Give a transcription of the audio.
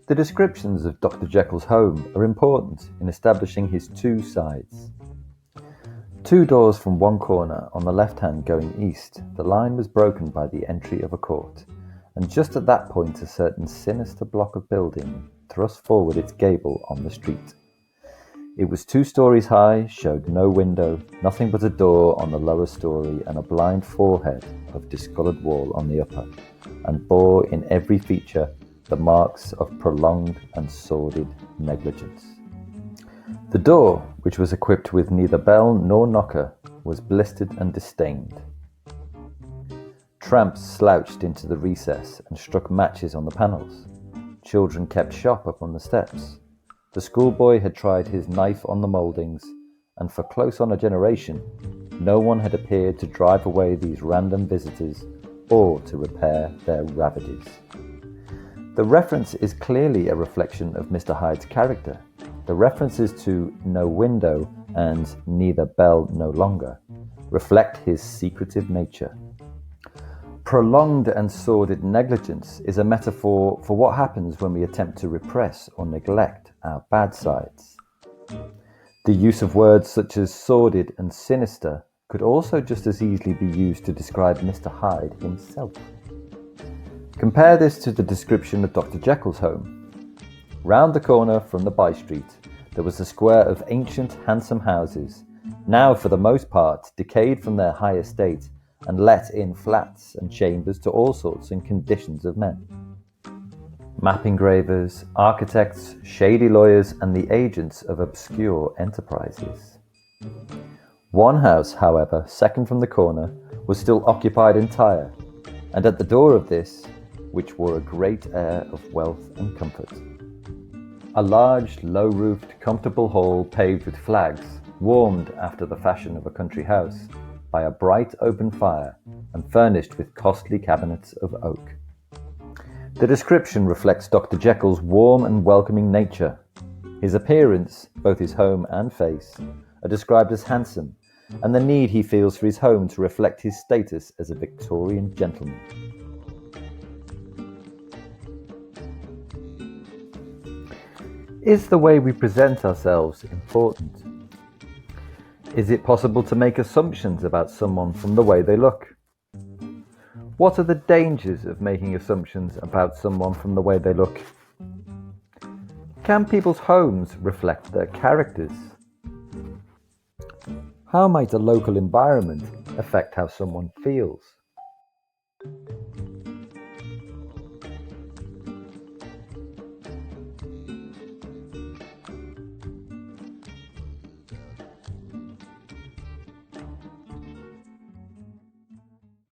The descriptions of Dr. Jekyll's home are important in establishing his two sides. Two doors from one corner on the left hand going east, the line was broken by the entry of a court, and just at that point a certain sinister block of building thrust forward its gable on the street. It was 2 stories high, showed no window, nothing but a door on the lower story and a blind forehead of discoloured wall on the upper, and bore in every feature the marks of prolonged and sordid negligence. The door, which was equipped with neither bell nor knocker, was blistered and distained. Tramps slouched into the recess and struck matches on the panels. Children kept shop up on the steps. The schoolboy had tried his knife on the mouldings, and for close on a generation, no one had appeared to drive away these random visitors or to repair their ravages. The reference is clearly a reflection of Mr. Hyde's character. The references to no window and neither bell no longer reflect his secretive nature. Prolonged and sordid negligence is a metaphor for what happens when we attempt to repress or neglect our bad sides. The use of words such as sordid and sinister could also just as easily be used to describe Mr. Hyde himself. Compare this to the description of Dr. Jekyll's home. Round the corner from the by-street, there was a square of ancient, handsome houses, now for the most part decayed from their high estate and let in flats and chambers to all sorts and conditions of men. Map engravers, architects, shady lawyers, and the agents of obscure enterprises. One house, however, second from the corner, was still occupied entire, and at the door of this, which wore a great air of wealth and comfort, a large, low-roofed, comfortable hall paved with flags, warmed after the fashion of a country house by a bright open fire and furnished with costly cabinets of oak. The description reflects Dr. Jekyll's warm and welcoming nature. His appearance, both his home and face, are described as handsome, and the need he feels for his home to reflect his status as a Victorian gentleman. Is the way we present ourselves important? Is it possible to make assumptions about someone from the way they look? What are the dangers of making assumptions about someone from the way they look? Can people's homes reflect their characters? How might a local environment affect how someone feels?